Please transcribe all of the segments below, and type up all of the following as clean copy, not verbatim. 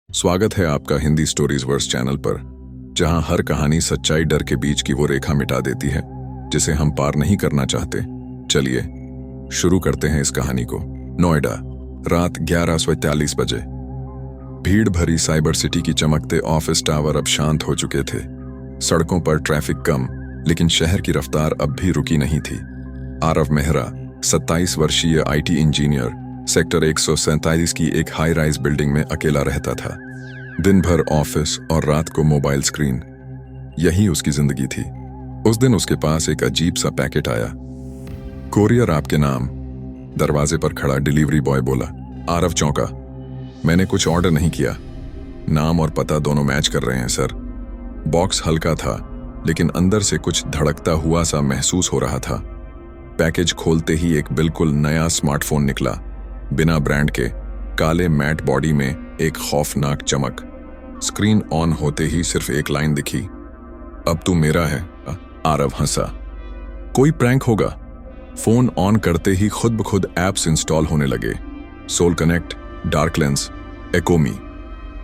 स्वागत है आपका हिंदी स्टोरीज वर्स चैनल पर, जहां हर कहानी सच्चाई डर के बीच की वो रेखा मिटा देती है जिसे हम पार नहीं करना चाहते। चलिए शुरू करते हैं इस कहानी को। नोएडा, रात 11:43 बजे। भीड़ भरी साइबर सिटी की चमकते ऑफिस टावर अब शांत हो चुके थे। सड़कों पर ट्रैफिक कम, लेकिन शहर की रफ्तार अब भी रुकी नहीं थी। आरव मेहरा, 27 वर्षीय IT इंजीनियर, सेक्टर 147 की एक हाई राइज बिल्डिंग में अकेला रहता था। दिन भर ऑफिस और रात को मोबाइल स्क्रीन, यही उसकी जिंदगी थी। उस दिन उसके पास एक अजीब सा पैकेट आया। कोरियर आपके नाम। दरवाजे पर खड़ा डिलीवरी बॉय बोला। आरव चौंका। मैंने कुछ ऑर्डर नहीं किया। नाम और पता दोनों मैच कर रहे हैं सर। बॉक्स हल्का था, लेकिन अंदर से कुछ धड़कता हुआ सा महसूस हो रहा था। पैकेज खोलते ही एक बिल्कुल नया स्मार्टफोन निकला, बिना ब्रांड के, काले मैट बॉडी में एक खौफनाक चमक। स्क्रीन ऑन होते ही सिर्फ एक लाइन दिखी, अब तू मेरा है। आरव हंसा। कोई प्रैंक होगा। फोन ऑन करते ही खुद ब खुद एप्स इंस्टॉल होने लगे। सोल कनेक्ट, डार्क लेंस, एकोमी।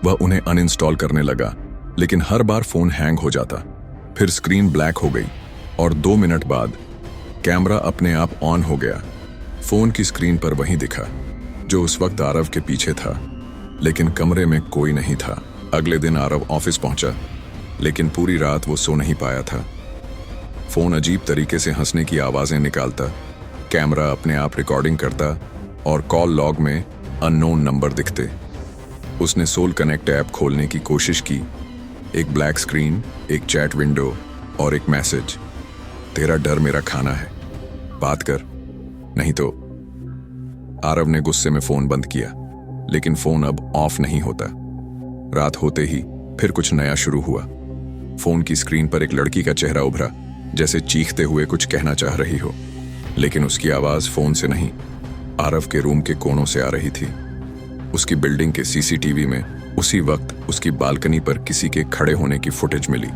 वह उन्हें अनइंस्टॉल करने लगा, लेकिन हर बार फोन हैंग हो जाता। फिर स्क्रीन ब्लैक हो गई और 2 मिनट बाद कैमरा अपने आप ऑन हो गया। फोन की स्क्रीन पर वही दिखा जो उस वक्त आरव के पीछे था, लेकिन कमरे में कोई नहीं था। अगले दिन आरव ऑफिस पहुंचा, लेकिन पूरी रात वो सो नहीं पाया था। फोन अजीब तरीके से हंसने की आवाजें निकालता, कैमरा अपने आप रिकॉर्डिंग करता और कॉल लॉग में अननोन नंबर दिखते। उसने सोल कनेक्ट ऐप खोलने की कोशिश की। एक ब्लैक स्क्रीन, एक चैट विंडो और एक मैसेज, तेरा डर मेरा खाना है, बात कर, नहीं तो। आरव ने गुस्से में फोन बंद किया, लेकिन फोन अब ऑफ नहीं होता। रात होते ही फिर कुछ नया शुरू हुआ। फोन की स्क्रीन पर एक लड़की का चेहरा उभरा, जैसे चीखते हुए कुछ कहना चाह रही हो, लेकिन उसकी आवाज फोन से नहीं, आरव के रूम के कोनों से आ रही थी। उसकी बिल्डिंग के CCTV में उसी वक्त उसकी बालकनी पर किसी के खड़े होने की फुटेज मिली,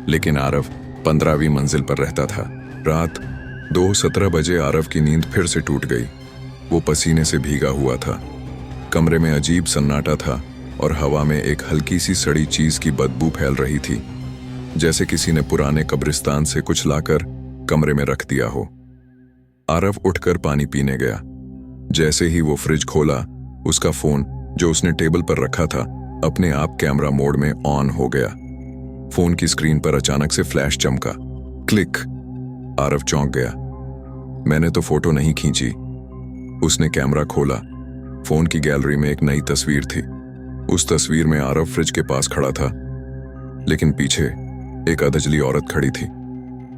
लेकिन आरव 15वीं मंजिल पर रहता था। रात 2:17 बजे आरव की नींद फिर से टूट गई। वो पसीने से भीगा हुआ था। कमरे में अजीब सन्नाटा था और हवा में एक हल्की सी सड़ी चीज की बदबू फैल रही थी, जैसे किसी ने पुराने कब्रिस्तान से कुछ लाकर कमरे में रख दिया हो। आरव उठकर पानी पीने गया। जैसे ही वो फ्रिज खोला, उसका फोन जो उसने टेबल पर रखा था अपने आप कैमरा मोड में ऑन हो गया। फोन की स्क्रीन पर अचानक से फ्लैश चमका। क्लिक। आरव चौंक गया। मैंने तो फोटो नहीं खींची। उसने कैमरा खोला। फोन की गैलरी में एक नई तस्वीर थी। उस तस्वीर में आरव फ्रिज के पास खड़ा था, लेकिन पीछे एक अधजली औरत खड़ी थी।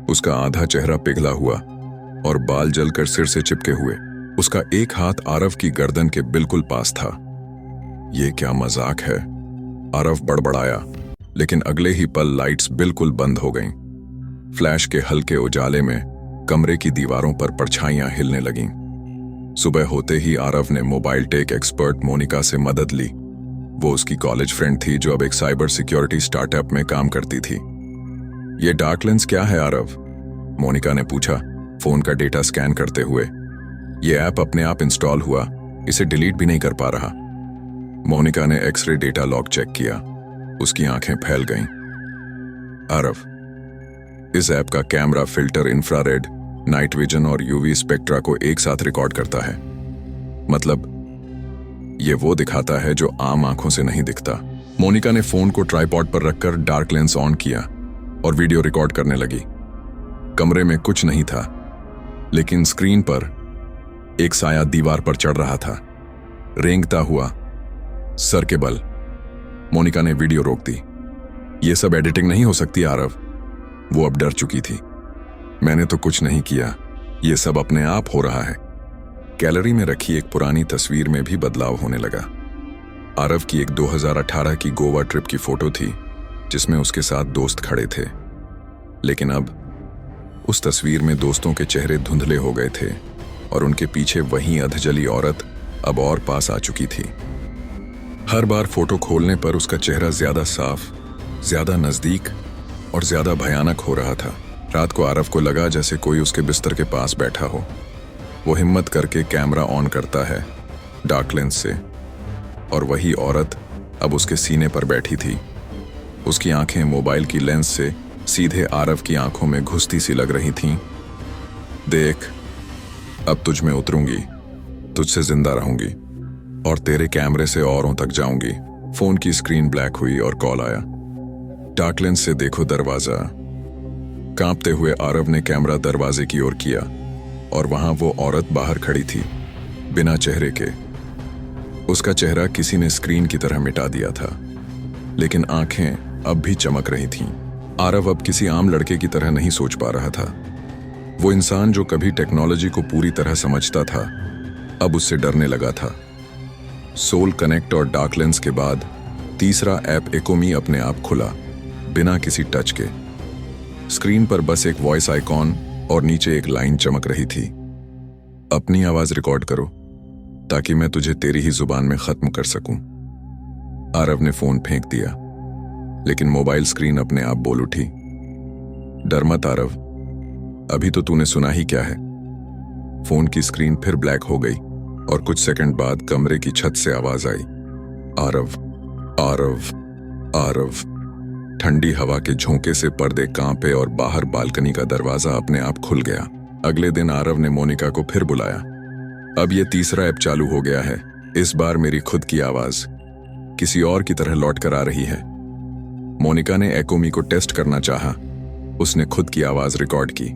उसका आधा चेहरा पिघला हुआ और बाल जलकर सिर से चिपके हुए। उसका एक हाथ आरव की गर्दन के बिल्कुल पास था। ये क्या मजाक है? आरव बड़बड़ाया, लेकिन अगले ही पल लाइट्स बिल्कुल बंद हो गईं। फ्लैश के हल्के उजाले में कमरे की दीवारों पर परछाइयां हिलने लगीं। सुबह होते ही आरव ने मोबाइल टेक एक्सपर्ट मोनिका से मदद ली। वो उसकी कॉलेज फ्रेंड थी जो अब एक साइबर सिक्योरिटी स्टार्टअप में काम करती थी। ये डार्क लेंस क्या है आरव? मोनिका ने पूछा, फोन का डेटा स्कैन करते हुए। ये ऐप अपने आप इंस्टॉल हुआ, इसे डिलीट भी नहीं कर पा रहा। मोनिका ने एक्सरे डेटा लॉग चेक किया। उसकी आंखें फैल गईं। आरव, इस ऐप का camera filter infrared, night vision और UV स्पेक्ट्रा को एक साथ रिकॉर्ड करता है। मतलब ये वो दिखाता है जो आम आंखों से नहीं दिखता। मोनिका ने फोन को ट्राइपॉड पर रखकर डार्क लेंस ऑन किया और वीडियो रिकॉर्ड करने लगी। कमरे में कुछ नहीं था, लेकिन स्क्रीन पर एक साया दीवार पर चढ़ रहा था, रेंगता हुआ, सर के बल। मोनिका ने वीडियो रोक दी। ये सब एडिटिंग नहीं हो सकती आरव। वो अब डर चुकी थी। मैंने तो कुछ नहीं किया, ये सब अपने आप हो रहा है। गैलरी में रखी एक पुरानी तस्वीर में भी बदलाव होने लगा। आरव की एक 2018 की गोवा ट्रिप की फोटो थी, जिसमें उसके साथ दोस्त खड़े थे, लेकिन अब उस तस्वीर में दोस्तों के चेहरे धुंधले हो गए थे और उनके पीछे वही अधजली औरत अब और पास आ चुकी थी। हर बार फोटो खोलने पर उसका चेहरा ज्यादा साफ, ज्यादा नजदीक और ज्यादा भयानक हो रहा था। रात को आरव को लगा जैसे कोई उसके बिस्तर के पास बैठा हो। वो हिम्मत करके कैमरा ऑन करता है डार्क लेंस से, और वही औरत अब उसके सीने पर बैठी थी। उसकी आंखें मोबाइल की लेंस से सीधे आरव की आंखों में घुसती सी लग रही थीं। देख, अब तुझ में उतरूंगी, तुझसे जिंदा रहूंगी और तेरे कैमरे से औरों तक जाऊंगी। फोन की स्क्रीन ब्लैक हुई और कॉल आया। डार्क लेंस से देखो दरवाजा। कांपते हुए आरव ने कैमरा दरवाजे की ओर किया और वहां वो औरत बाहर खड़ी थी, बिना चेहरे के। उसका चेहरा किसी ने स्क्रीन की तरह मिटा दिया था, लेकिन आंखें अब भी चमक रही थीं। आरव अब किसी आम लड़के की तरह नहीं सोच पा रहा था। वो इंसान जो कभी टेक्नोलॉजी को पूरी तरह समझता था, अब उससे डरने लगा था। सोल कनेक्ट और डार्क लेंस के बाद तीसरा ऐप एकोमी अपने आप खुला, बिना किसी टच के। स्क्रीन पर बस एक वॉइस आइकॉन और नीचे एक लाइन चमक रही थी। अपनी आवाज रिकॉर्ड करो ताकि मैं तुझे तेरी ही जुबान में खत्म कर सकूं। आरव ने फोन फेंक दिया, लेकिन मोबाइल स्क्रीन अपने आप बोल उठी, डर मत आरव, अभी तो तूने सुना ही क्या है। फोन की स्क्रीन फिर ब्लैक हो गई और कुछ सेकंड बाद कमरे की छत से आवाज आई, आरव, आरव, आरव। ठंडी हवा के झोंके से पर्दे कांपे और बाहर बालकनी का दरवाजा अपने आप खुल गया। अगले दिन आरव ने मोनिका को फिर बुलाया। अब ये तीसरा ऐप चालू हो गया है। इस बार मेरी खुद की आवाज किसी और की तरह लौट कर आ रही है। मोनिका ने एकोमी को टेस्ट करना चाहा। उसने खुद की आवाज रिकॉर्ड की।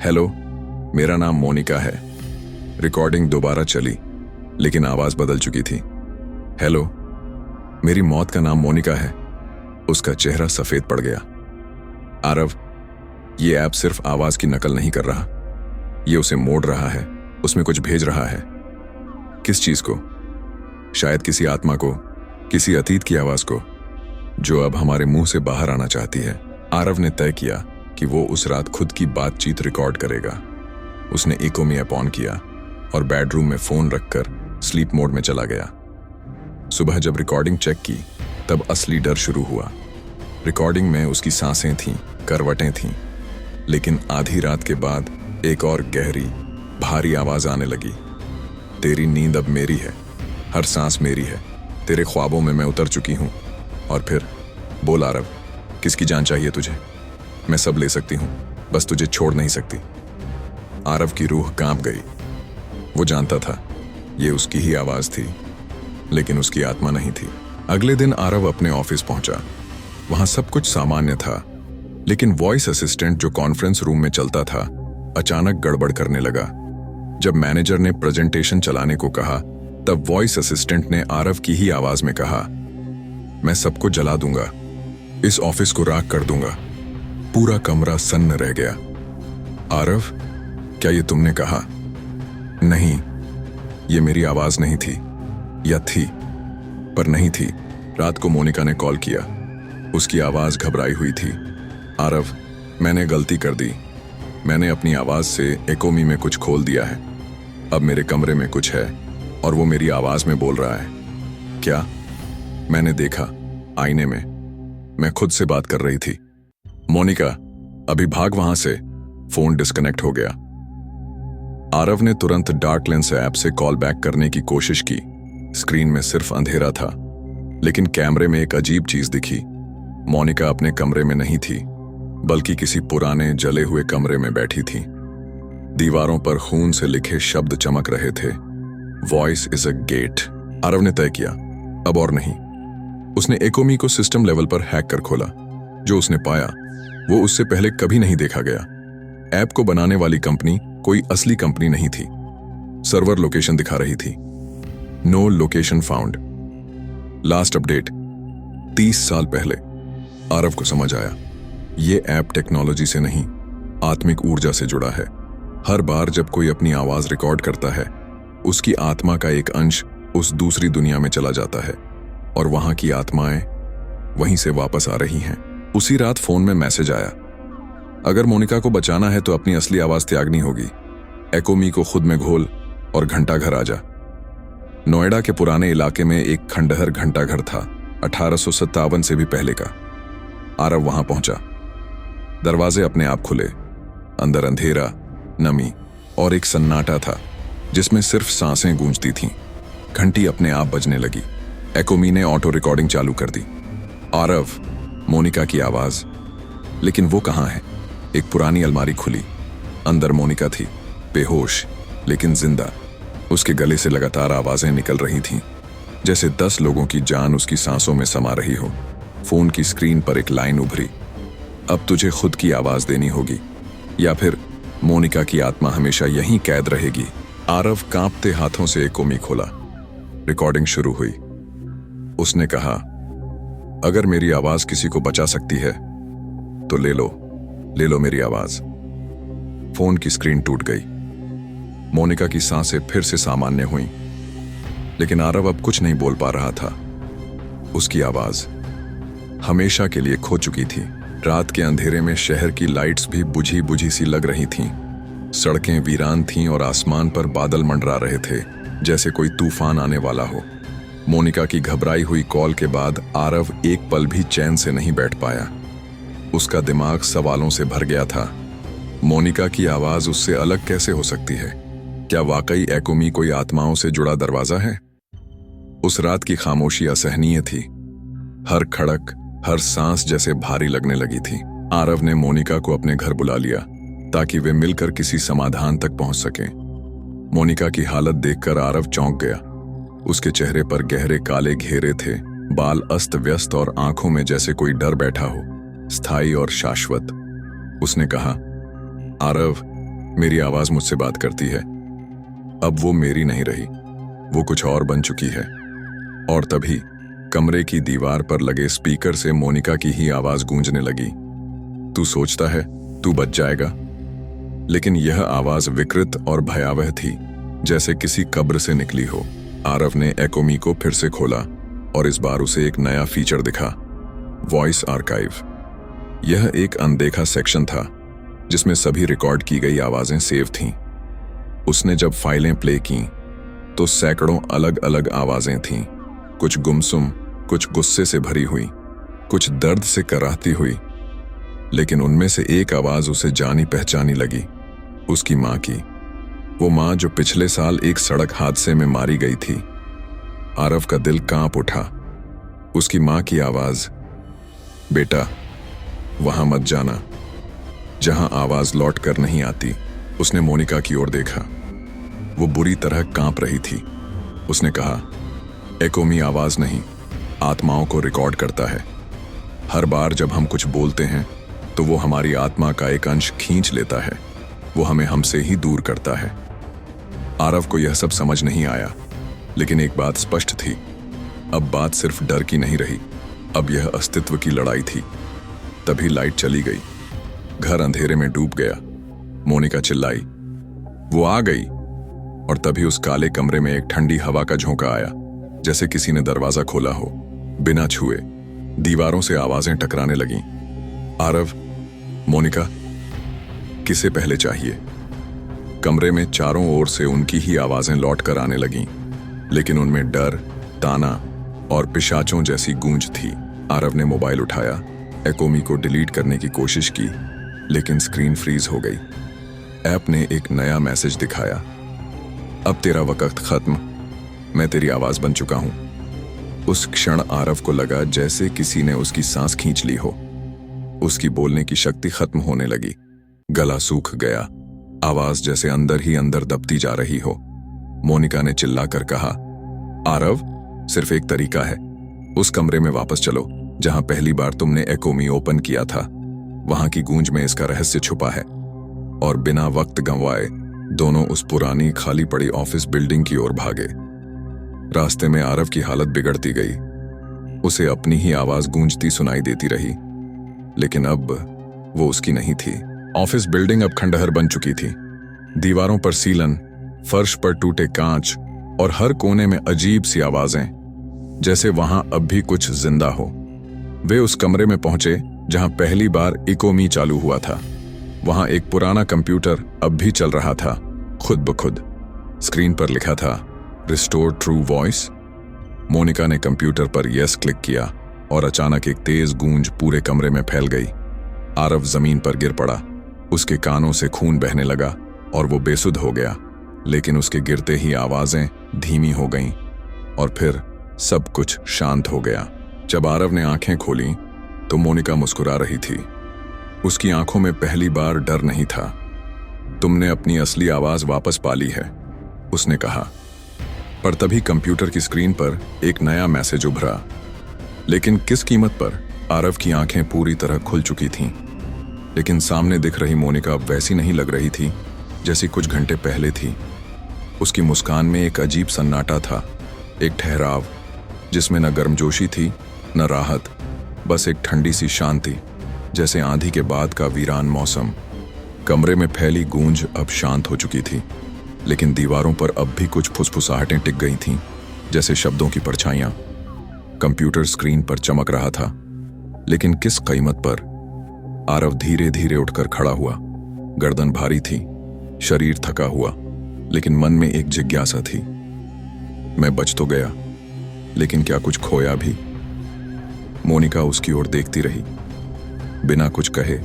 हेलो, मेरा नाम मोनिका है। रिकॉर्डिंग दोबारा चली, लेकिन आवाज बदल चुकी थी। हेलो, मेरी मौत का नाम मोनिका है। उसका चेहरा सफेद पड़ गया। आरव, ये ऐप सिर्फ आवाज की नकल नहीं कर रहा, ये उसे मोड़ रहा है, उसमें कुछ भेज रहा है। किस चीज को? शायद किसी आत्मा को, किसी अतीत की आवाज को, जो अब हमारे मुंह से बाहर आना चाहती है। आरव ने तय किया कि वो उस रात खुद की बातचीत रिकॉर्ड करेगा। उसने एकोमी ऐप ऑन किया और बेडरूम में फोन रखकर स्लीप मोड में चला गया। सुबह जब रिकॉर्डिंग चेक की, तब असली डर शुरू हुआ। रिकॉर्डिंग में उसकी सांसें थीं, करवटें थीं, लेकिन आधी रात के बाद एक और गहरी, भारी आवाज आने लगी। तेरी नींद अब मेरी है, हर सांस मेरी है, तेरे ख्वाबों में मैं उतर चुकी हूं। और फिर, बोल आरव, किसकी जान चाहिए तुझे? मैं सब ले सकती हूं, बस तुझे छोड़ नहीं सकती। आरव की रूह कांप गई। वो जानता था ये उसकी ही आवाज थी, लेकिन उसकी आत्मा नहीं थी। अगले दिन आरव अपने ऑफिस पहुंचा। वहां सब कुछ सामान्य था, लेकिन वॉइस असिस्टेंट जो कॉन्फ्रेंस रूम में चलता था, अचानक गड़बड़ करने लगा। जब मैनेजर ने प्रेजेंटेशन चलाने को कहा, तब वॉइस असिस्टेंट ने आरव की ही आवाज में कहा, मैं सबको जला दूंगा, इस ऑफिस को राख कर दूंगा। पूरा कमरा सन्न रह गया। आरव, क्या ये तुमने कहा? नहीं, ये मेरी आवाज नहीं थी, या थी, पर नहीं थी। रात को मोनिका ने कॉल किया। उसकी आवाज घबराई हुई थी। आरव, मैंने गलती कर दी। मैंने अपनी आवाज से एकोमी में कुछ खोल दिया है। अब मेरे कमरे में कुछ है और वो मेरी आवाज में बोल रहा है। क्या? मैंने देखा, आईने में मैं खुद से बात कर रही थी। मोनिका, अभी भाग वहां से। फोन डिस्कनेक्ट हो गया। आरव ने तुरंत डार्क लेंस ऐप से कॉल बैक करने की कोशिश की। स्क्रीन में सिर्फ अंधेरा था, लेकिन कैमरे में एक अजीब चीज दिखी। मोनिका अपने कमरे में नहीं थी, बल्कि किसी पुराने जले हुए कमरे में बैठी थी। दीवारों पर खून से लिखे शब्द चमक रहे थे, voice is a gate. Aarav ने तय किया, अब और नहीं। उसने एकोमी को सिस्टम लेवल पर हैक कर खोला। जो उसने पाया वो उससे पहले कभी नहीं देखा गया। ऐप को बनाने वाली कंपनी कोई असली कंपनी नहीं थी। सर्वर लोकेशन दिखा रही थी, no location found. Last update 30 साल पहले। आरव को समझ आया, ये ऐप टेक्नोलॉजी से नहीं, आत्मिक ऊर्जा से जुड़ा है। हर बार जब कोई अपनी आवाज रिकॉर्ड करता है, उसकी आत्मा का एक अंश उस दूसरी दुनिया में चला जाता है और वहां की आत्माएं वहीं से वापस आ रही हैं। उसी रात फोन में मैसेज आया, अगर मोनिका को बचाना है तो अपनी असली आवाज त्यागनी होगी। एकोमी को खुद में घोल और घंटा घर आ जा। नोएडा के पुराने इलाके में एक खंडहर घंटा घर था, 1857 से भी पहले का। आरव वहां पहुंचा। दरवाजे अपने आप खुले। अंदर अंधेरा, नमी और एक सन्नाटा था, जिसमें सिर्फ सांसें गूंजती थीं। घंटी अपने आप बजने लगी। एकोमी ने ऑटो रिकॉर्डिंग चालू कर दी। आरव, मोनिका की आवाज। लेकिन वो कहाँ है? एक पुरानी अलमारी खुली। अंदर मोनिका थी, बेहोश लेकिन जिंदा। उसके गले से लगातार आवाजें निकल रही थीं, जैसे 10 लोगों की जान उसकी सांसों में समा रही हो। फोन की स्क्रीन पर एक लाइन उभरी, अब तुझे खुद की आवाज देनी होगी या फिर मोनिका की आत्मा हमेशा यहीं कैद रहेगी। आरव कांपते हाथों से एकोमी खोला। रिकॉर्डिंग शुरू हुई। उसने कहा, अगर मेरी आवाज किसी को बचा सकती है तो ले लो मेरी आवाज। फोन की स्क्रीन टूट गई। मोनिका की सांसें फिर से सामान्य हुईं, लेकिन आरव अब कुछ नहीं बोल पा रहा था। उसकी आवाज हमेशा के लिए खो चुकी थी। रात के अंधेरे में शहर की लाइट्स भी बुझी बुझी सी लग रही थीं। सड़कें वीरान थीं और आसमान पर बादल मंडरा रहे थे, जैसे कोई तूफान आने वाला हो। मोनिका की घबराई हुई कॉल के बाद आरव एक पल भी चैन से नहीं बैठ पाया। उसका दिमाग सवालों से भर गया था। मोनिका की आवाज उससे अलग कैसे हो सकती है? क्या वाकई एकोमी कोई आत्माओं से जुड़ा दरवाजा है? उस रात की खामोशी असहनीय थी। हर खड़क, हर सांस जैसे भारी लगने लगी थी। आरव ने मोनिका को अपने घर बुला लिया ताकि वे मिलकर किसी समाधान तक पहुंच सकें। मोनिका की हालत देखकर आरव चौंक गया। उसके चेहरे पर गहरे काले घेरे थे, बाल अस्त व्यस्त और आंखों में जैसे कोई डर बैठा हो, स्थायी और शाश्वत। उसने कहा, आरव, मेरी आवाज मुझसे बात करती है। अब वो मेरी नहीं रही, वो कुछ और बन चुकी है। और तभी कमरे की दीवार पर लगे स्पीकर से मोनिका की ही आवाज गूंजने लगी। तू सोचता है तू बच जाएगा? लेकिन यह आवाज विकृत और भयावह थी, जैसे किसी कब्र से निकली हो। आरव ने एकोमी को फिर से खोला और इस बार उसे एक नया फीचर दिखा, वॉइस आर्काइव। यह एक अनदेखा सेक्शन था जिसमें सभी रिकॉर्ड की गई आवाजें सेव थीं। उसने जब फाइलें प्ले की तो सैकड़ों अलग अलग आवाजें थीं, कुछ गुमसुम, कुछ गुस्से से भरी हुई, कुछ दर्द से कराहती हुई। लेकिन उनमें से एक आवाज उसे जानी पहचानी लगी, उसकी मां की। वो मां जो पिछले साल एक सड़क हादसे में मारी गई थी। आरव का दिल कांप उठा। उसकी मां की आवाज, बेटा वहां मत जाना जहां आवाज लौट कर नहीं आती। उसने मोनिका की ओर देखा। वो बुरी तरह कांप रही थी। उसने कहा, एकोमी आवाज नहीं, आत्माओं को रिकॉर्ड करता है। हर बार जब हम कुछ बोलते हैं तो वो हमारी आत्मा का एक अंश खींच लेता है। वो हमें हमसे ही दूर करता है। आरव को यह सब समझ नहीं आया, लेकिन एक बात स्पष्ट थी, अब बात सिर्फ डर की नहीं रही, अब यह अस्तित्व की लड़ाई थी। तभी लाइट चली गई। घर अंधेरे में डूब गया। मोनिका चिल्लाई, वो आ गई। और तभी उस काले कमरे में एक ठंडी हवा का झोंका आया, जैसे किसी ने दरवाजा खोला हो। बिना छुए दीवारों से आवाजें टकराने लगीं। आरव, मोनिका, किसे पहले चाहिए? कमरे में चारों ओर से उनकी ही आवाजें लौट कर आने लगीं, लेकिन उनमें डर, ताना और पिशाचों जैसी गूंज थी। आरव ने मोबाइल उठाया, एकोमी को डिलीट करने की कोशिश की, लेकिन स्क्रीन फ्रीज हो गई। ऐप ने एक नया मैसेज दिखाया, अब तेरा वक्त खत्म, मैं तेरी आवाज बन चुका हूं। उस क्षण आरव को लगा जैसे किसी ने उसकी सांस खींच ली हो। उसकी बोलने की शक्ति खत्म होने लगी। गला सूख गया, आवाज जैसे अंदर ही अंदर दबती जा रही हो। मोनिका ने चिल्लाकर कहा, आरव, सिर्फ एक तरीका है, उस कमरे में वापस चलो जहां पहली बार तुमने एकोमी ओपन किया था। वहां की गूंज में इसका रहस्य छुपा है। और बिना वक्त गंवाए दोनों उस पुरानी खाली पड़ी ऑफिस बिल्डिंग की ओर भागे। रास्ते में आरव की हालत बिगड़ती गई। उसे अपनी ही आवाज गूंजती सुनाई देती रही, लेकिन अब वो उसकी नहीं थी। ऑफिस बिल्डिंग अब खंडहर बन चुकी थी। दीवारों पर सीलन, फर्श पर टूटे कांच और हर कोने में अजीब सी आवाजें, जैसे वहां अब भी कुछ जिंदा हो। वे उस कमरे में पहुंचे जहां पहली बार इकोमी चालू हुआ था। वहां एक पुराना कंप्यूटर अब भी चल रहा था, खुद ब खुद। स्क्रीन पर लिखा था, रिस्टोर ट्रू वॉइस। मोनिका ने कंप्यूटर पर यस क्लिक किया और अचानक एक तेज गूंज पूरे कमरे में फैल गई। आरव जमीन पर गिर पड़ा। उसके कानों से खून बहने लगा और वो बेसुध हो गया। लेकिन उसके गिरते ही आवाजें धीमी हो गईं और फिर सब कुछ शांत हो गया। जब आरव ने आंखें खोली तो मोनिका मुस्कुरा रही थी। उसकी आंखों में पहली बार डर नहीं था। तुमने अपनी असली आवाज वापस पाली है, उसने कहा। पर तभी कंप्यूटर की स्क्रीन पर एक नया मैसेज उभरा। लेकिन किस कीमत पर? आरव की आंखें पूरी तरह खुल चुकी थीं, लेकिन सामने दिख रही मोनिका अब वैसी नहीं लग रही थी जैसी कुछ घंटे पहले थी। उसकी मुस्कान में एक अजीब सन्नाटा था, एक ठहराव जिसमें न गर्मजोशी थी न राहत, बस एक ठंडी सी शांति, जैसे आंधी के बाद का वीरान मौसम। कमरे में फैली गूंज अब शांत हो चुकी थी, लेकिन दीवारों पर अब भी कुछ फुसफुसाहटें टिक गई थीं, जैसे शब्दों की परछाइयां। कंप्यूटर स्क्रीन पर चमक रहा था, लेकिन किस कीमत पर? आरव धीरे धीरे उठकर खड़ा हुआ। गर्दन भारी थी, शरीर थका हुआ, लेकिन मन में एक जिज्ञासा थी। मैं बच तो गया, लेकिन क्या कुछ खोया भी? मोनिका उसकी ओर देखती रही, बिना कुछ कहे,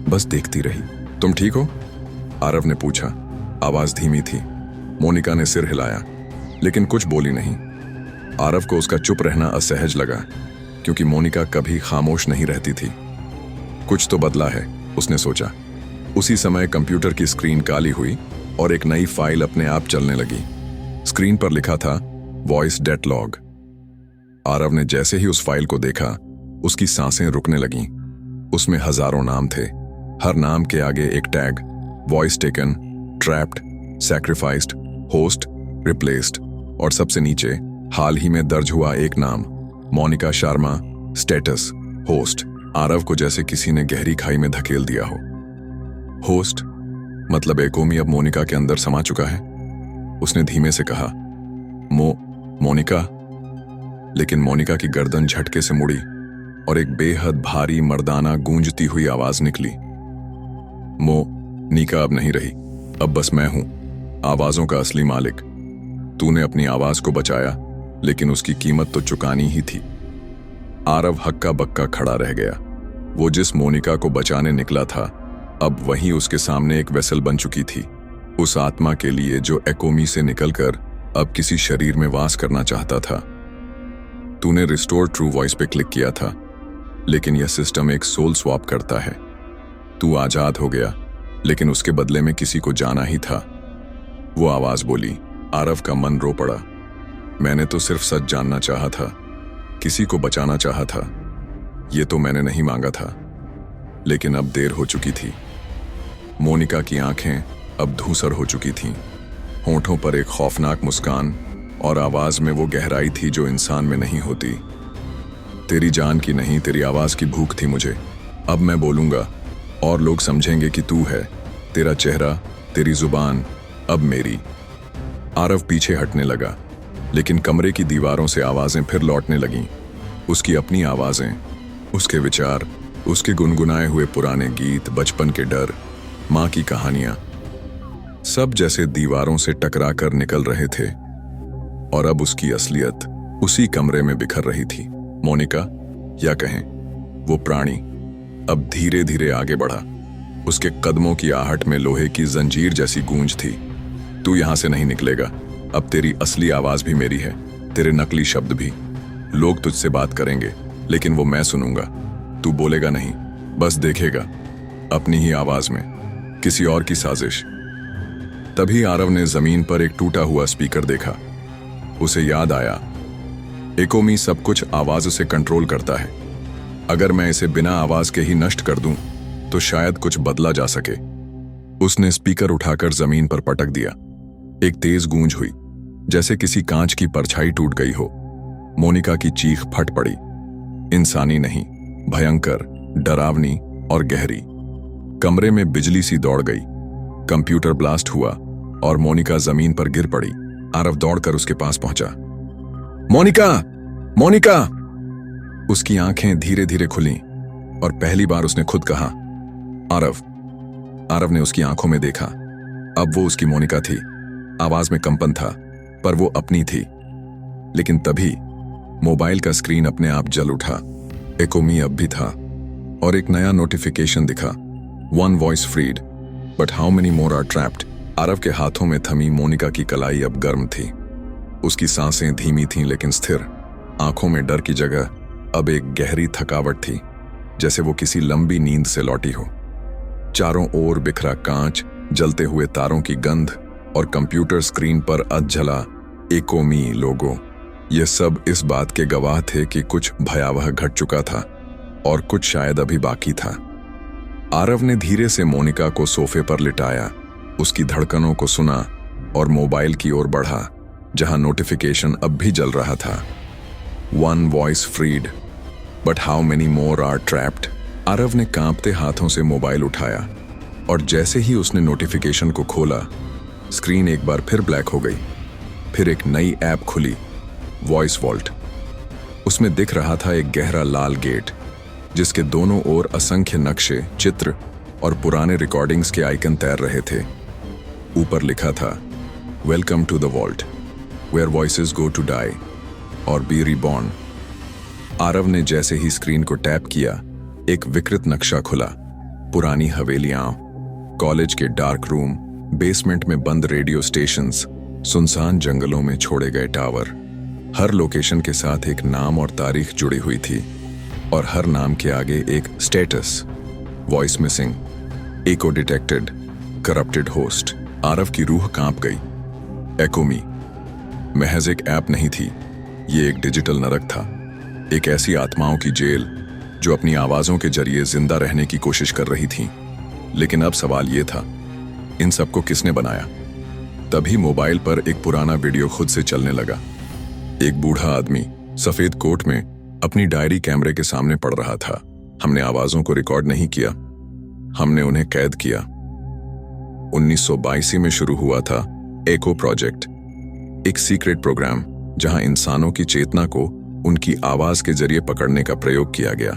बस देखती रही। तुम ठीक हो? आरव ने पूछा। आवाज धीमी थी। मोनिका ने सिर हिलाया, लेकिन कुछ बोली नहीं। आरव को उसका चुप रहना असहज लगा, क्योंकि मोनिका कभी खामोश नहीं रहती थी। कुछ तो बदला है, उसने सोचा। उसी समय कंप्यूटर की स्क्रीन काली हुई और एक नई फाइल अपने आप चलने लगी। स्क्रीन पर लिखा था वॉइस डेट लॉग। आरव ने जैसे ही उस फाइल को देखा, उसकी सांसें रुकने लगीं। उसमें हजारों नाम थे, हर नाम के आगे एक tag, voice taken, trapped, sacrificed, host, replaced, और सबसे नीचे हाल ही में दर्ज हुआ एक नाम, मोनिका शर्मा, स्टेटस होस्ट। आरव को जैसे किसी ने गहरी खाई में धकेल दिया हो। होस्ट मतलब एकोमी अब मोनिका के अंदर समा चुका है। उसने धीमे से कहा, मोनिका। लेकिन मोनिका की गर्दन झटके से मुड़ी और एक बेहद भारी मर्दाना गूंजती हुई आवाज निकली। नीका अब नहीं रही, अब बस मैं हूं, आवाजों का असली मालिक। तूने अपनी आवाज को बचाया, लेकिन उसकी कीमत तो चुकानी ही थी। आरव हक्का बक्का खड़ा रह गया। वो जिस मोनिका को बचाने निकला था, अब वहीं उसके सामने एक वेसल बन चुकी थी, उस आत्मा के लिए जो एकोमी से निकलकर अब किसी शरीर में वास करना चाहता था। तूने रिस्टोर ट्रू वॉइस पे क्लिक किया था, लेकिन यह सिस्टम एक सोल स्वैप करता है। तू आजाद हो गया, लेकिन उसके बदले में किसी को जाना ही था। वो आवाज बोली। आरव का मन रो पड़ा। मैंने तो सिर्फ सच जानना चाहा था, किसी को बचाना चाहा था। ये तो मैंने नहीं मांगा था, लेकिन अब देर हो चुकी थी। मोनिका की आंखें अब धूसर हो चुकी थीं, होंठों पर एक खौफनाक मुस्कान और आवाज में वो गहराई थी जो इंसान में नहीं होती। तेरी जान की नहीं, तेरी आवाज की भूख थी मुझे। अब मैं बोलूंगा और लोग समझेंगे कि तू है। तेरा चेहरा, तेरी जुबान अब मेरी। आरव पीछे हटने लगा, लेकिन कमरे की दीवारों से आवाजें फिर लौटने लगीं। उसकी अपनी आवाजें, उसके विचार, उसके गुनगुनाए हुए पुराने गीत, बचपन के डर, माँ की कहानियां, सब जैसे दीवारों से टकरा कर निकल रहे थे। और अब उसकी असलियत उसी कमरे में बिखर रही थी। मोनिका, या कहें वो प्राणी, अब धीरे धीरे आगे बढ़ा। उसके कदमों की आहट में लोहे की जंजीर जैसी गूंज थी। तू यहां से नहीं निकलेगा। अब तेरी असली आवाज भी मेरी है, तेरे नकली शब्द भी। लोग तुझसे बात करेंगे, लेकिन वो मैं सुनूंगा। तू बोलेगा नहीं, बस देखेगा, अपनी ही आवाज में, किसी और की साजिश। तभी आरव ने जमीन पर एक टूटा हुआ स्पीकर देखा। उसे याद आया, एकोमी सब कुछ आवाज से कंट्रोल करता है। अगर मैं इसे बिना आवाज के ही नष्ट कर दूं, तो शायद कुछ बदला जा सके। उसने स्पीकर उठाकर जमीन पर पटक दिया। एक तेज गूंज हुई, जैसे किसी कांच की परछाई टूट गई हो। मोनिका की चीख फट पड़ी, इंसानी नहीं, भयंकर, डरावनी और गहरी। कमरे में बिजली सी दौड़ गई। कंप्यूटर ब्लास्ट हुआ और मोनिका जमीन पर गिर पड़ी। आरव दौड़कर उसके पास पहुंचा। मोनिका, मोनिका! उसकी आंखें धीरे धीरे खुलीं और पहली बार उसने खुद कहा, आरव। आरव ने उसकी आंखों में देखा। अब वो उसकी मोनिका थी। आवाज में कंपन था, पर वो अपनी थी। लेकिन तभी मोबाइल का स्क्रीन अपने आप जल उठा। एकोमी अब भी था और एक नया नोटिफिकेशन दिखा, 1 voice freed, but how many more are trapped. Aarav के हाथों में थमी मोनिका की कलाई अब गर्म थी। उसकी सांसें धीमी थीं लेकिन स्थिर। आंखों में डर की जगह अब एक गहरी थकावट थी, जैसे वो किसी लंबी नींद से लौटी हो। चारों ओर बिखरा कांच, जलते हुए तारों की गंध और कंप्यूटर स्क्रीन पर अधजला एकोमी लोगो, ये सब इस बात के गवाह थे कि कुछ भयावह घट चुका था और कुछ शायद अभी बाकी था। आरव ने धीरे से मोनिका को सोफे पर लिटाया, उसकी धड़कनों को सुना और मोबाइल की ओर बढ़ा, जहां नोटिफिकेशन अब भी जल रहा था। One voice freed, but how many more are trapped. Aarav ने कांपते हाथों से मोबाइल उठाया और जैसे ही उसने नोटिफिकेशन को खोला, स्क्रीन एक बार फिर ब्लैक हो गई। फिर एक नई ऐप खुली, वॉइस वॉल्ट। उसमें दिख रहा था एक गहरा लाल गेट, जिसके दोनों ओर असंख्य नक्शे, चित्र और पुराने रिकॉर्डिंग्स के आइकन तैर रहे थे। ऊपर लिखा था, welcome to the vault, where voices go to die और बी रीबॉर्न। आरव ने जैसे ही स्क्रीन को टैप किया, एक विकृत नक्शा खुला। पुरानी हवेलियां, कॉलेज के डार्क रूम, बेसमेंट में बंद रेडियो स्टेशंस, सुनसान जंगलों में छोड़े गए टावर। हर लोकेशन के साथ एक नाम और तारीख जुड़ी हुई थी और हर नाम के आगे एक status, voice missing, echo detected, corrupted host. Aarav की रूह कांप गई। एकोमी महज एक ऐप नहीं थी, ये एक डिजिटल नरक था, एक ऐसी आत्माओं की जेल जो अपनी आवाजों के जरिए जिंदा रहने की कोशिश कर रही थी। लेकिन अब सवाल ये था, इन सबको किसने बनाया? तभी मोबाइल पर एक पुराना वीडियो खुद से चलने लगा। एक बूढ़ा आदमी सफेद कोट में अपनी डायरी कैमरे के सामने पढ़ रहा था। हमने आवाजों को रिकॉर्ड नहीं किया, हमने उन्हें कैद किया। 1982 में शुरू हुआ था एको प्रोजेक्ट, एक सीक्रेट प्रोग्राम जहां इंसानों की चेतना को उनकी आवाज के जरिए पकड़ने का प्रयोग किया गया।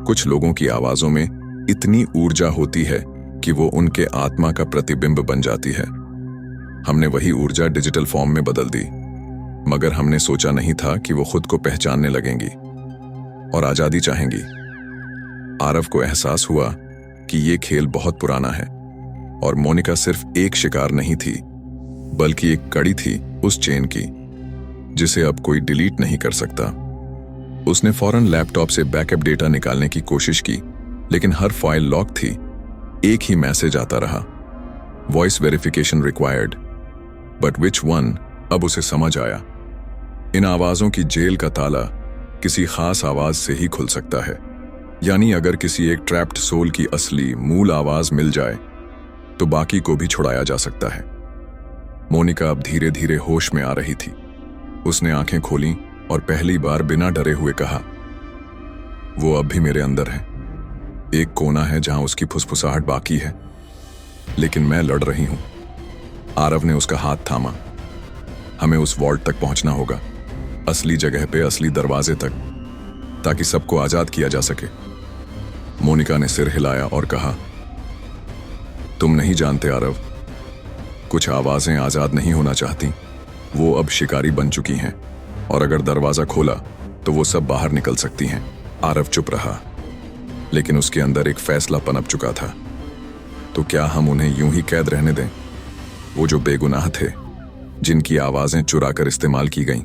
कुछ लोगों की आवाजों में इतनी ऊर्जा होती है कि वो उनके आत्मा का प्रतिबिंब बन जाती है। हमने वही ऊर्जा डिजिटल फॉर्म में बदल दी, मगर हमने सोचा नहीं था कि वो खुद को पहचानने लगेंगी और आजादी चाहेंगी। आरव को एहसास हुआ कि ये खेल बहुत पुराना है और मोनिका सिर्फ एक शिकार नहीं थी, बल्कि एक कड़ी थी उस चेन की, जिसे अब कोई डिलीट नहीं कर सकता। उसने फौरन लैपटॉप से बैकअप डेटा निकालने की कोशिश की, लेकिन हर फाइल लॉक थी। एक ही मैसेज आता रहा, voice verification required, but which one? अब उसे समझ आया, इन आवाजों की जेल का ताला किसी खास आवाज से ही खुल सकता है। यानी अगर किसी एक ट्रैप्ड सोल की असली मूल आवाज मिल जाए तो बाकी को भी छुड़ाया जा सकता है। मोनिका अब धीरे धीरे होश में आ रही थी। उसने आंखें खोलीं और पहली बार बिना डरे हुए कहा, वो अब भी मेरे अंदर है। एक कोना है जहां उसकी फुसफुसाहट बाकी है, लेकिन मैं लड़ रही हूं। आरव ने उसका हाथ थामा। हमें उस वॉल्ट तक पहुंचना होगा, असली जगह पे, असली दरवाजे तक, ताकि सबको आजाद किया जा सके। मोनिका ने सिर हिलाया और कहा, तुम नहीं जानते आरव, कुछ आवाजें आजाद नहीं होना चाहती, वो अब शिकारी बन चुकी हैं और अगर दरवाजा खोला तो वो सब बाहर निकल सकती हैं। आरव चुप रहा, लेकिन उसके अंदर एक फैसला पनप चुका था। तो क्या हम उन्हें यूं ही कैद रहने दें? वो जो बेगुनाह थे, जिनकी आवाजें चुराकर इस्तेमाल की गईं।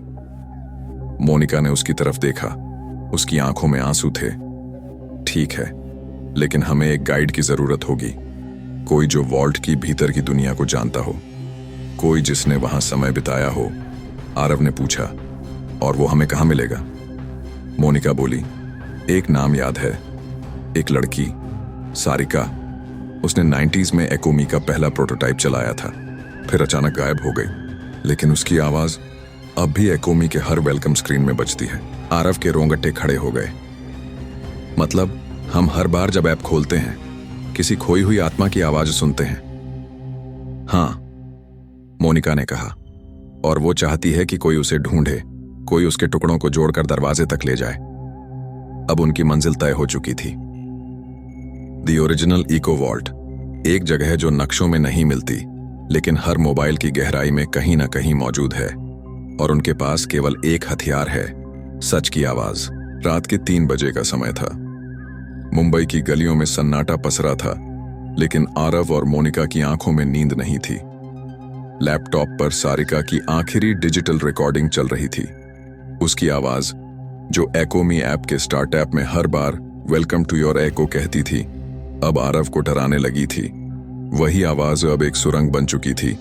मोनिका ने उसकी तरफ देखा, उसकी आंखों में आंसू थे। ठीक है, लेकिन हमें एक गाइड की जरूरत होगी, कोई जो वॉल्ट की भीतर की दुनिया को जानता हो, कोई जिसने वहां समय बिताया हो। आरव ने पूछा, और वो हमें कहां मिलेगा? मोनिका बोली, एक नाम याद है, एक लड़की, सारिका। उसने 90s में एकोमी का पहला प्रोटोटाइप चलाया था, फिर अचानक गायब हो गई, लेकिन उसकी आवाज अब भी एकोमी के हर वेलकम स्क्रीन में बजती है। आरव के रोंगटे खड़े हो गए। मतलब हम हर बार जब ऐप खोलते हैं किसी खोई हुई आत्मा की आवाज सुनते हैं? हाँ, मोनिका ने कहा, और वो चाहती है कि कोई उसे ढूंढे, कोई उसके टुकड़ों को जोड़कर दरवाजे तक ले जाए। अब उनकी मंजिल तय हो चुकी थी। द ओरिजिनल इको वॉल्ट, एक जगह जो नक्शों में नहीं मिलती, लेकिन हर मोबाइल की गहराई में कहीं ना कहीं मौजूद है। और उनके पास केवल एक हथियार है, सच की आवाज। रात के 3 बजे का समय था। मुंबई की गलियों में सन्नाटा पसरा था, लेकिन आरव और मोनिका की आंखों में नींद नहीं थी। लैपटॉप पर सारिका की आखिरी डिजिटल रिकॉर्डिंग चल रही थी। उसकी आवाज, जो एकोमी ऐप के स्टार्ट ऐप में हर बार वेलकम टू योर एको कहती थी, अब आरव को डराने लगी थी। वही आवाज अब एक सुरंग बन चुकी थी,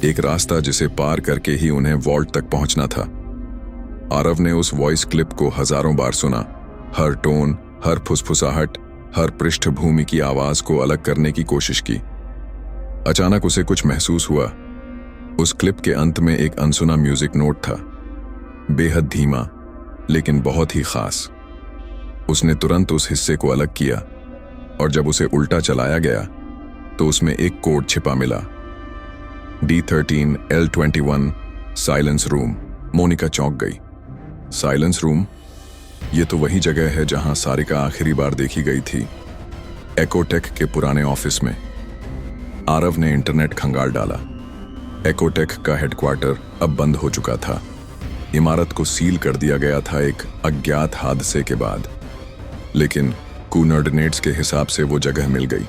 एक रास्ता जिसे पार करके ही उन्हें वॉल्ट तक पहुंचना था। आरव ने उस वॉइस क्लिप को हजारों बार सुना, हर टोन, हर फुसफुसाहट, हर पृष्ठभूमि की आवाज को अलग करने की कोशिश की। अचानक उसे कुछ महसूस हुआ। उस क्लिप के अंत में एक अनसुना म्यूजिक नोट था, बेहद धीमा लेकिन बहुत ही खास। उसने तुरंत उस हिस्से को अलग किया और जब उसे उल्टा चलाया गया तो उसमें एक कोड छिपा मिला, D13L21 साइलेंस रूम। मोनिका चौंक गई। Silence room? ये तो वही जगह है जहां सारिका आखिरी बार देखी गई थी, एकोटेक के पुराने ऑफिस में। आरव ने इंटरनेट खंगाल डाला। एकोटेक का हेडक्वार्टर अब बंद हो चुका था। इमारत को सील कर दिया गया था एक अज्ञात हादसे के बाद, लेकिन कोऑर्डिनेट्स के हिसाब से वो जगह मिल गई।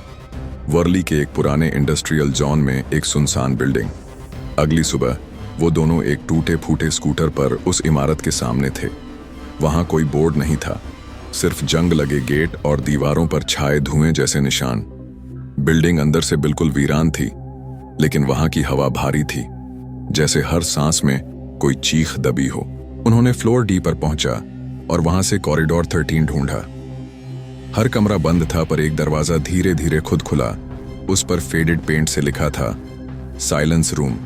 वर्ली के एक पुराने इंडस्ट्रियल जोन में एक सुनसान बिल्डिंग। अगली सुबह वो दोनों एक टूटे फूटे स्कूटर पर उस इमारत के सामने थे। वहां कोई बोर्ड नहीं था, सिर्फ जंग लगे गेट और दीवारों पर छाए धुएं जैसे निशान। बिल्डिंग अंदर से बिल्कुल वीरान थी, लेकिन वहां की हवा भारी थी, जैसे हर सांस में कोई चीख दबी हो। उन्होंने फ्लोर डी पर पहुंचा और वहां से कॉरिडोर 13 ढूंढा। हर कमरा बंद था, पर एक दरवाजा धीरे धीरे खुद खुला। उस पर फेडेड पेंट से लिखा था, silence room,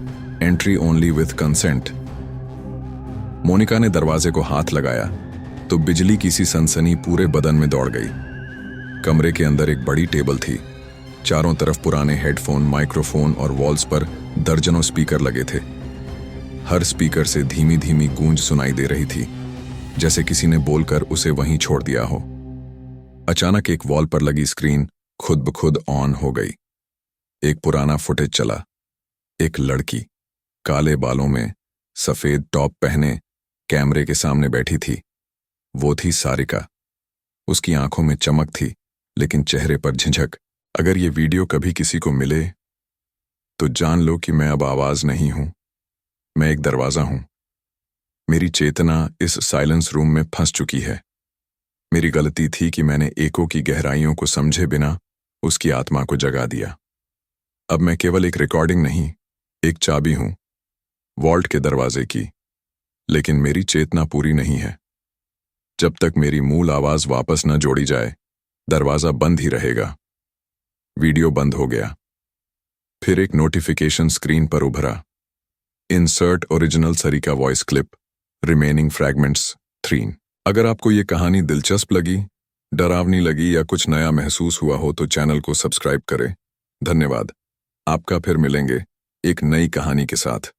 entry only with consent. Monika ने दरवाजे को हाथ लगाया तो बिजली की सी सनसनी पूरे बदन में दौड़ गई। कमरे के अंदर एक बड़ी टेबल थी, चारों तरफ पुराने हेडफोन, माइक्रोफोन और वॉल्स पर दर्जनों स्पीकर लगे थे। हर स्पीकर से धीमी धीमी गूंज सुनाई दे रही थी, जैसे किसी ने बोलकर उसे वहीं छोड़ दिया हो। अचानक एक वॉल पर लगी स्क्रीन खुद ब खुद ऑन हो गई। एक पुराना फुटेज चला। एक लड़की काले बालों में, सफेद टॉप पहने कैमरे के सामने बैठी थी। वो थी सारिका। उसकी आंखों में चमक थी, लेकिन चेहरे पर झिझक। अगर ये वीडियो कभी किसी को मिले तो जान लो कि मैं अब आवाज नहीं हूं, मैं एक दरवाजा हूं। मेरी चेतना इस साइलेंस रूम में फंस चुकी है। मेरी गलती थी कि मैंने एको की गहराइयों को समझे बिना उसकी आत्मा को जगा दिया। अब मैं केवल एक रिकॉर्डिंग नहीं, एक चाबी हूं, वॉल्ट के दरवाजे की। लेकिन मेरी चेतना पूरी नहीं है। जब तक मेरी मूल आवाज वापस न जोड़ी जाए, दरवाजा बंद ही रहेगा। वीडियो बंद हो गया। फिर एक नोटिफिकेशन स्क्रीन पर उभरा, insert original Sarika voice clip, remaining fragments 3। अगर आपको ये कहानी दिलचस्प लगी, डरावनी लगी या कुछ नया महसूस हुआ हो तो चैनल को सब्सक्राइब करें। धन्यवाद। आपका फिर मिलेंगे एक नई कहानी के साथ।